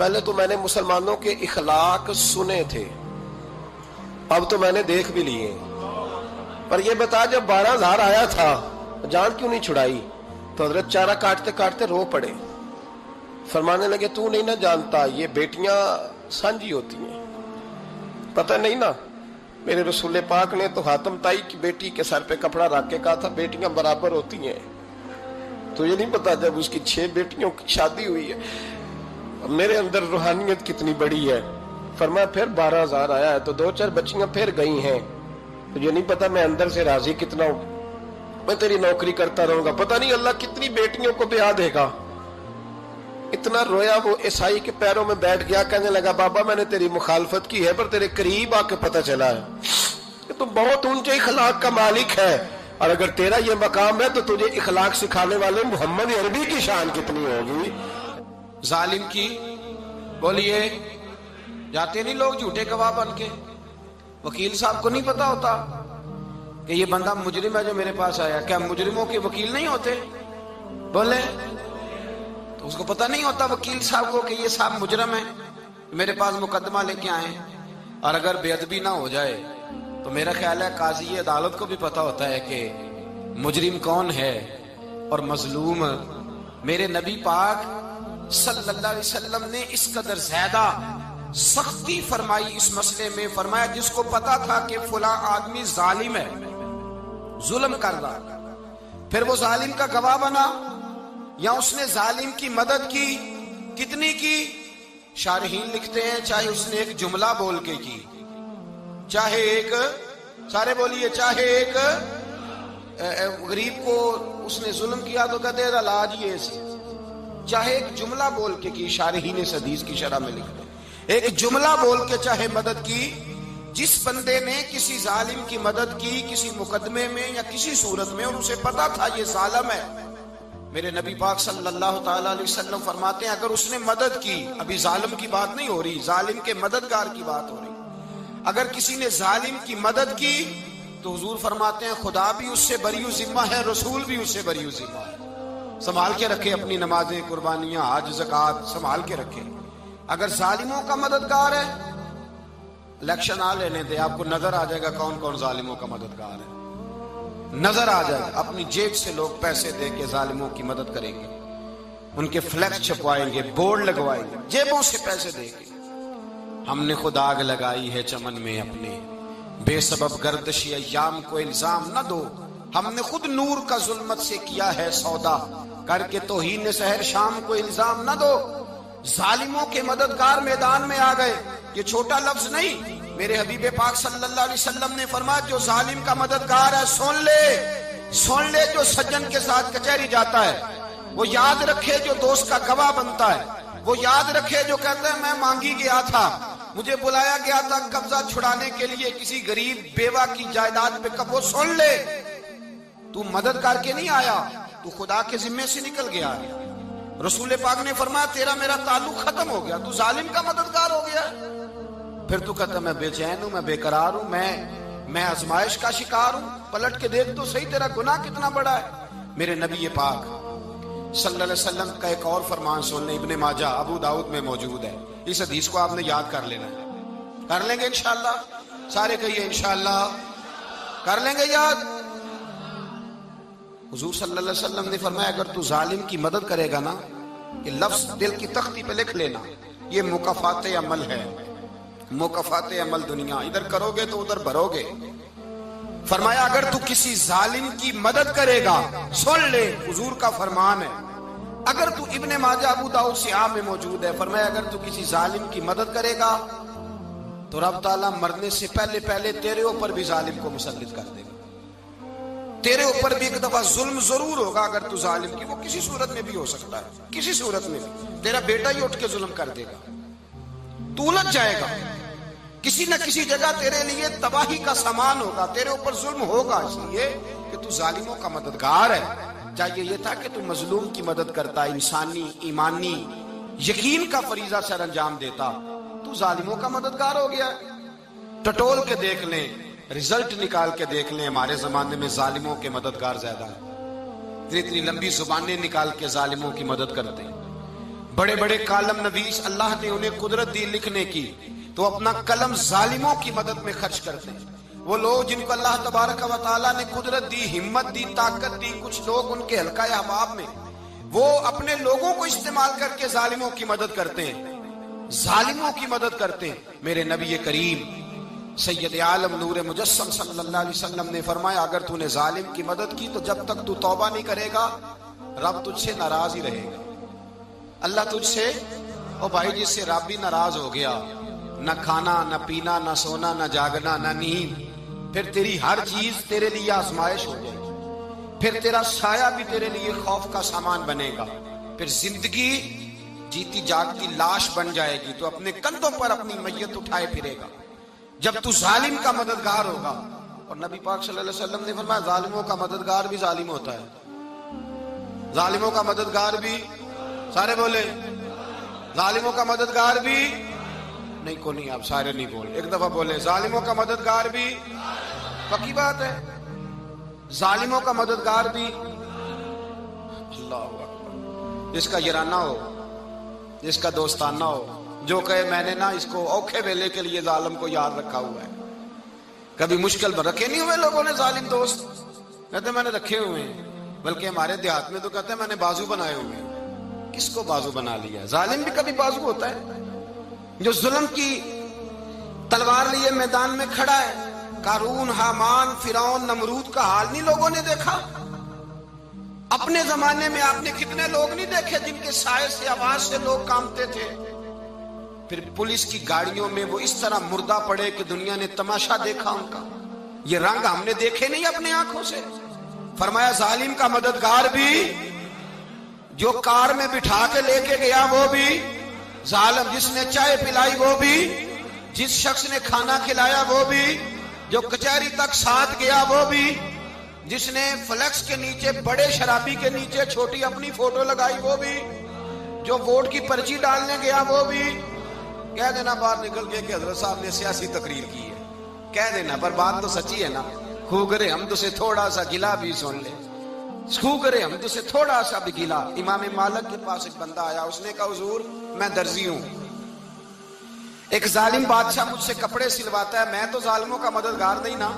پہلے تو میں نے مسلمانوں کے اخلاق سنے تھے، اب تو میں نے دیکھ بھی لیے. پر یہ بتا جب 12,000 آیا تھا جان کیوں نہیں چھڑائی؟ تو حضرت چارہ کاٹتے کاٹتے رو پڑے، فرمانے لگے تو نہیں نہ جانتا یہ بیٹیاں سانجی ہوتی ہیں، پتہ نہیں نا. میرے رسول پاک نے تو حاتم تائی کی بیٹی کے سر پہ کپڑا رکھ کے کہا تھا بیٹیاں برابر ہوتی ہیں. تو یہ نہیں پتا جب اس کی 6 بیٹیوں کی شادی ہوئی ہے میرے اندر روحانیت کتنی بڑی ہے. فرمایا پھر 12,000 آیا ہے تو 2-4 بچیاں پھر گئی ہیں. تو یہ نہیں پتا میں اندر سے راضی کتنا ہوں، میں تیری نوکری کرتا رہوں گا، پتہ نہیں اللہ کتنی بیٹیوں کو بیاہ دے گا. اتنا رویا وہ عیسائی کے پیروں میں بیٹھ گیا، کہنے لگا بابا میں نے تیری مخالفت کی ہے پر تیرے قریب آ کے پتہ چلا ہے کہ تو بہت اونچے اخلاق کا مالک ہے، اور اگر تیرا یہ مقام ہے تو تجھے اخلاق سکھانے والے محمد عربی کی شان کتنی ہوگی. ظالم کی بولیے جاتے نہیں لوگ جھوٹے گواہ بن کے. وکیل صاحب کو نہیں پتا ہوتا کہ یہ بندہ مجرم ہے جو میرے پاس آیا؟ کیا مجرموں کے وکیل نہیں ہوتے؟ بولے تو اس کو پتا نہیں ہوتا وکیل صاحب کو کہ یہ صاحب مجرم ہے، میرے پاس مقدمہ لے کے آئے. اور اگر بے ادبی نہ ہو جائے تو میرا خیال ہے قاضی عدالت کو بھی پتا ہوتا ہے کہ مجرم کون ہے اور مظلوم. میرے نبی پاک صلی اللہ علیہ وسلم نے اس قدر زیادہ سختی فرمائی اس مسئلے میں. فرمایا جس کو پتا تھا کہ فلاں آدمی ظالم ہے، ظلم کر رہا، پھر وہ ظالم کا گواہ بنا یا اس نے ظالم کی مدد کی، کتنی کی؟ شارحین لکھتے ہیں چاہے اس نے ایک جملہ بول کے کی، چاہے ایک، سارے بولیے، چاہے ایک غریب کو اس نے ظلم کیا تو کہتے ہیں علاج یہ سی، چاہے ایک جملہ بول کے کی. شارحین اس حدیث کی شرح میں لکھتے ہیں ایک جملہ بول کے چاہے مدد کی. جس بندے نے کسی ظالم کی مدد کی کسی مقدمے میں یا کسی صورت میں اور اسے پتا تھا یہ ظالم ہے، میرے نبی پاک صلی اللہ تعالی علیہ وسلم فرماتے ہیں اگر اس نے مدد کی، ابھی ظالم کی بات نہیں ہو رہی، ظالم کے مددگار کی بات ہو رہی، اگر کسی نے ظالم کی مدد کی تو حضور فرماتے ہیں خدا بھی اس سے بری ذمہ ہے، رسول بھی اس سے بری ذمہ ہے. سنبھال کے رکھے اپنی نمازیں، قربانیاں، حج، زکوٰۃ سنبھال کے رکھے. اگر ظالموں کا مددگار ہے، الیکشن آ لینے دے، آپ کو نظر آ جائے گا کون کون ظالموں کا مددگار ہے، نظر آ جائے گا. اپنی جیب سے لوگ پیسے دے کے ظالموں کی مدد کریں گے، ان کے فلیکس چھپوائیں گے، بورڈ لگوائیں گے، جیبوں سے پیسے دے کے. ہم نے خود آگ لگائی ہے چمن میں اپنے، بے سبب گردشی ایام کو الزام نہ دو، ہم نے خود نور کا ظلمت سے کیا ہے سودا، کر کے توہین سحر شام کو الزام نہ دو. ظالموں کے مددگار میدان میں آ گئے. یہ چھوٹا لفظ نہیں، میرے حبیب پاک صلی اللہ علیہ وسلم نے فرمایا جو ظالم کا مددگار ہے سن لے جو سجن کے ساتھ کچہری جاتا ہے، وہ یاد رکھے جو دوست کا گواہ بنتا ہے، وہ یاد رکھے جو کہتا ہے میں مانگی گیا تھا، مجھے بلایا گیا تھا قبضہ چھڑانے کے لیے کسی غریب بیوہ کی جائیداد پہ. وہ سن لے تو مدد کر کے نہیں آیا، تو خدا کے ذمے سے نکل گیا. رسول پاک نے فرمایا تیرا میرا تعلق ختم ہو گیا، تو ظالم کا مددگار ہو گیا. پھر تو کہتا میں بے چین ہوں، میں بے قرار ہوں، میں آزمائش کا شکار ہوں. پلٹ کے دیکھ تو صحیح تیرا گناہ کتنا بڑا ہے. میرے نبی پاک صلی اللہ علیہ وسلم کا ایک اور فرمان سن لیں، ابن ماجہ ابو داؤد میں موجود ہے. اس حدیث کو آپ نے یاد کر لینا ہے. کر لیں گے انشاءاللہ؟ سارے کہیے انشاءاللہ کر لیں گے یاد. حضور صلی اللہ علیہ وسلم نے فرمایا اگر تو ظالم کی مدد کرے گا نا، یہ لفظ دل کی تختی پہ لکھ لینا، یہ مکافات عمل ہے، مکافات عمل دنیا، ادھر کرو گے تو ادھر بھرو گے. فرمایا اگر تو کسی ظالم کی مدد کرے گا، سن لے حضور کا فرمان ہے، اگر تو ابن ماجہ ابو داؤد سیاہ میں موجود ہے، فرمایا اگر تو کسی ظالم کی مدد کرے گا تو رب تعالیٰ مرنے سے پہلے تیرے اوپر بھی ظالم کو مسلط کر دے گا. تیرے اوپر بھی ایک دفعہ ظلم ضرور ہوگا اگر تو ظالم کی، وہ کسی صورت میں بھی ہو سکتا ہے، کسی صورت میں بھی تیرا بیٹا ہی اٹھ کے ظلم کر دے گا، تو الجھ جائے گا، کسی نہ کسی جگہ تیرے لیے تباہی کا سامان ہوگا، تیرے اوپر ظلم ہوگا، اس لیے کہ تو ظالموں کا مددگار ہے. چاہیے یہ تھا کہ تو مظلوم کی مدد کرتا، انسانی ایمانی یقین کا فریضہ سر انجام دیتا، تو ظالموں کا مددگار ہو گیا. ٹٹول کے دیکھ لیں، رزلٹ نکال کے دیکھ لیں، ہمارے زمانے میں ظالموں کے مددگار زیادہ ہیں. اتنی لمبی زبانیں نکال کے ظالموں کی مدد کرتے ہیں. بڑے بڑے کالم نویس اللہ نے انہیں قدرت دی لکھنے کی، تو اپنا قلم ظالموں کی مدد میں خرچ کرتے ہیں۔ وہ لوگ جن کو اللہ تبارک و تعالیٰ نے قدرت دی، ہمت دی، طاقت دی، کچھ لوگ ان کے حلقہ احباب میں، وہ اپنے لوگوں کو استعمال کر کے ظالموں کی مدد کرتے ہیں، ظالموں کی مدد کرتے ہیں۔ میرے نبی کریم سید عالم نور مجسم صلی اللہ علیہ وسلم نے فرمایا، اگر تو نے ظالم کی مدد کی تو جب تک تو توبہ نہیں کرے گا رب تجھ سے ناراض ہی رہے گا۔ اللہ تجھ سے، او بھائی جس سے رب بھی ناراض ہو گیا، نہ کھانا نہ پینا نہ سونا نہ جاگنا نہ نیند، پھر تیری ہر چیز تیرے لیے آزمائش ہو جائے گی، پھر تیرا سایہ بھی تیرے لیے خوف کا سامان بنے گا، پھر زندگی جیتی جاگتی لاش بن جائے گی، تو اپنے کندھوں پر اپنی میت اٹھائے پھرے گا جب تو ظالم کا مددگار ہوگا۔ اور نبی پاک صلی اللہ علیہ وسلم نے فرمایا ظالموں کا مددگار بھی ظالم ہوتا ہے، ظالموں کا مددگار بھی، سارے بولے ظالموں کا مددگار بھی نہیں، کو نہیں، آپ سارے نہیں بولے، ایک دفعہ بولے ظالموں کا مددگار بھی، پکی بات ہے، ظالموں کا مددگار بھی۔ اللہ اکبر، جس کا یارانہ ہو، جس کا دوستانہ ہو، جو کہے میں نے نا اس کو اوکھے ویلے کے لیے ظالم کو یاد رکھا ہوا ہے۔ کبھی مشکل میں رکھے نہیں ہوئے لوگوں نے ظالم دوست، کہتے میں نے رکھے ہوئے ہیں، بلکہ ہمارے دیہات میں تو کہتے ہیں میں نے بازو بنائے ہوئے ہیں۔ کس کو بازو بنا لیا؟ ظالم بھی کبھی بازو ہوتا ہے، جو ظلم کی تلوار لیے میدان میں کھڑا ہے۔ قارون، حامان، فرعون، نمرود کا حال نہیں لوگوں نے دیکھا؟ اپنے زمانے میں آپ نے کتنے لوگ نہیں دیکھے جن کے سائے سے، آواز سے لوگ کانپتے تھے؟ پھر پولیس کی گاڑیوں میں وہ اس طرح مردہ پڑے کہ دنیا نے تماشا دیکھا ان کا۔ یہ رنگ ہم نے دیکھے نہیں اپنے آنکھوں سے۔ فرمایا ظالم کا مددگار بھی، جو کار میں بٹھا کے لے کے گیا وہ بھی ظالم، جس نے چائے پلائی وہ بھی، جس شخص نے کھانا کھلایا وہ بھی، جو کچہری تک ساتھ گیا وہ بھی، جس نے فلیکس کے نیچے، بڑے شرابی کے نیچے چھوٹی اپنی فوٹو لگائی وہ بھی، جو ووٹ کی پرچی ڈالنے گیا وہ بھی۔ کہہ دینا باہر نکل کے کہ حضرت صاحب نے سیاسی تقریر کی ہے، کہہ دینا، پر بات تو سچی ہے نا۔ خو کرے ہم تو سے تھوڑا سا گلا بھی سن لے، خو کرے ہم تو سے تھوڑا سا بھی گلا۔ امام مالک کے پاس ایک بندہ آیا، اس نے کہا حضور میں درزی ہوں، ایک ظالم بادشاہ مجھ سے کپڑے سلواتا ہے، میں تو ظالموں کا مددگار نہیں نا۔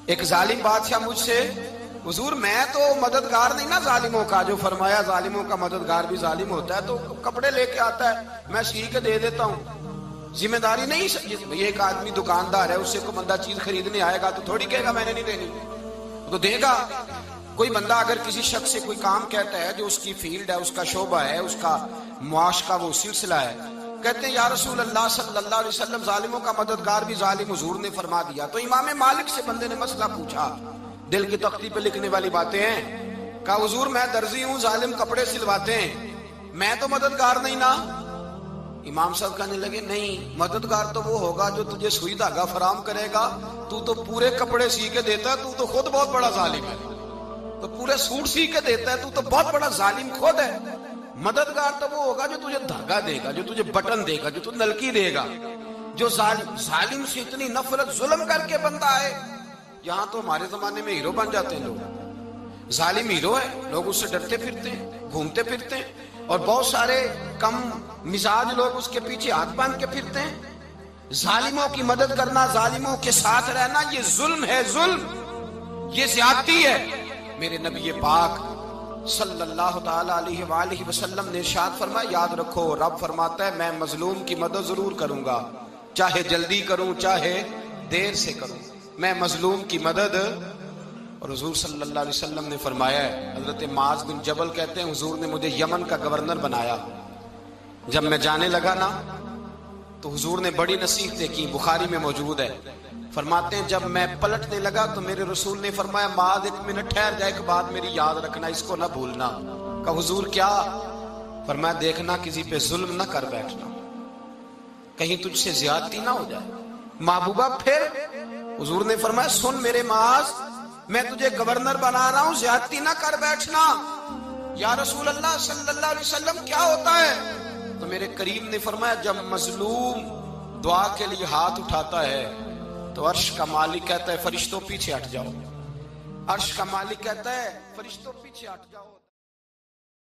ایک ظالم بادشاہ مجھ سے، حضور میں تو مددگار نہیں نا ظالموں کا۔ جو فرمایا ظالموں کا مددگار بھی ظالم ہوتا ہے، تو کپڑے لے کے آتا ہے میں سی کے دے دیتا ہوں، ذمہ داری نہیں۔ یہ ایک آدمی دکاندار ہے، اس سے کوئی بندہ چیز خریدنے آئے گا تو تھوڑی کہے گا میں نے نہیں دینی، تو دے گا۔ کوئی بندہ اگر کسی شخص سے کوئی کام کہتا ہے جو اس کی فیلڈ ہے، اس کا شعبہ ہے، اس کا معاش کا وہ سلسلہ ہے، کہتے ہیں یا رسول اللہ صلی اللہ علیہ وسلم ظالموں کا مددگار بھی ظالم، حضور نے فرما دیا۔ تو امام مالک سے بندے نے مسئلہ پوچھا، دل کی تختی پہ لکھنے والی باتیں ہیں، کہا حضور میں درزی ہوں، ظالم کپڑے سلواتے ہیں، میں تو مددگار نہیں نا۔ امام صاحب کہنے لگے نہیں، مددگار تو وہ ہوگا جو تجھے سوئی دھاگا فراہم کرے گا، تو پورے کپڑے سی کے دیتا ہے، تو خود بہت بڑا ظالم ہے، تو پورے سوٹ سی کے دیتا ہے، تو بہت بڑا ظالم خود ہے۔ مددگار تو وہ ہوگا جو تجھے دھاگا دے گا، جو تجھے بٹن دے گا، جو تجھے نلکی دے گا۔ جو ظالم سے اتنی نفرت، ظلم کر کے بندہ ہے، یہاں تو ہمارے زمانے میں ہیرو بن جاتے ہیں لوگ، ظالم ہیرو ہے، لوگ اس سے ڈرتے پھرتے ہیں، گھومتے پھرتے ہیں، اور بہت سارے کم مزاج لوگ اس کے پیچھے ہاتھ باندھ کے پھرتے ہیں۔ ظالموں کی مدد کرنا، ظالموں کے ساتھ رہنا، یہ ظلم ہے، ظلم، یہ زیادتی ہے۔ میرے نبی پاک صلی اللہ تعالی علیہ وآلہ وسلم نے ارشاد فرمایا، یاد رکھو رب فرماتا ہے میں مظلوم کی مدد ضرور کروں گا، چاہے جلدی کروں چاہے دیر سے کروں، میں مظلوم کی مدد۔ اور حضور صلی اللہ علیہ وسلم نے فرمایا ہے، حضرت معاذ بن جبل کہتے ہیں حضور نے مجھے یمن کا گورنر بنایا، جب میں جانے لگا نا تو حضور نے بڑی نصیحتیں کی، بخاری میں موجود ہے، فرماتے ہیں جب میں پلٹنے لگا تو میرے رسول نے فرمایا معاذ ایک منٹ ٹھہر جا، ایک بات میری یاد رکھنا، اس کو نہ بھولنا۔ کہا حضور کیا؟ فرمایا دیکھنا کسی پہ ظلم نہ کر بیٹھنا، کہیں تجھ سے زیادتی نہ ہو جائے۔ محبوبہ پھر حضور نے فرمایا سن میرے معاذ، میں تجھے گورنر بنا رہا ہوں، زیادتی نہ کر بیٹھنا۔ یا رسول اللہ صلی اللہ علیہ وسلم کیا ہوتا ہے؟ تو میرے کریم نے فرمایا جب مظلوم دعا کے لیے ہاتھ اٹھاتا ہے تو عرش کا مالک کہتا ہے فرشتوں پیچھے ہٹ جاؤ، عرش کا مالک کہتا ہے فرشتوں پیچھے ہٹ جاؤ۔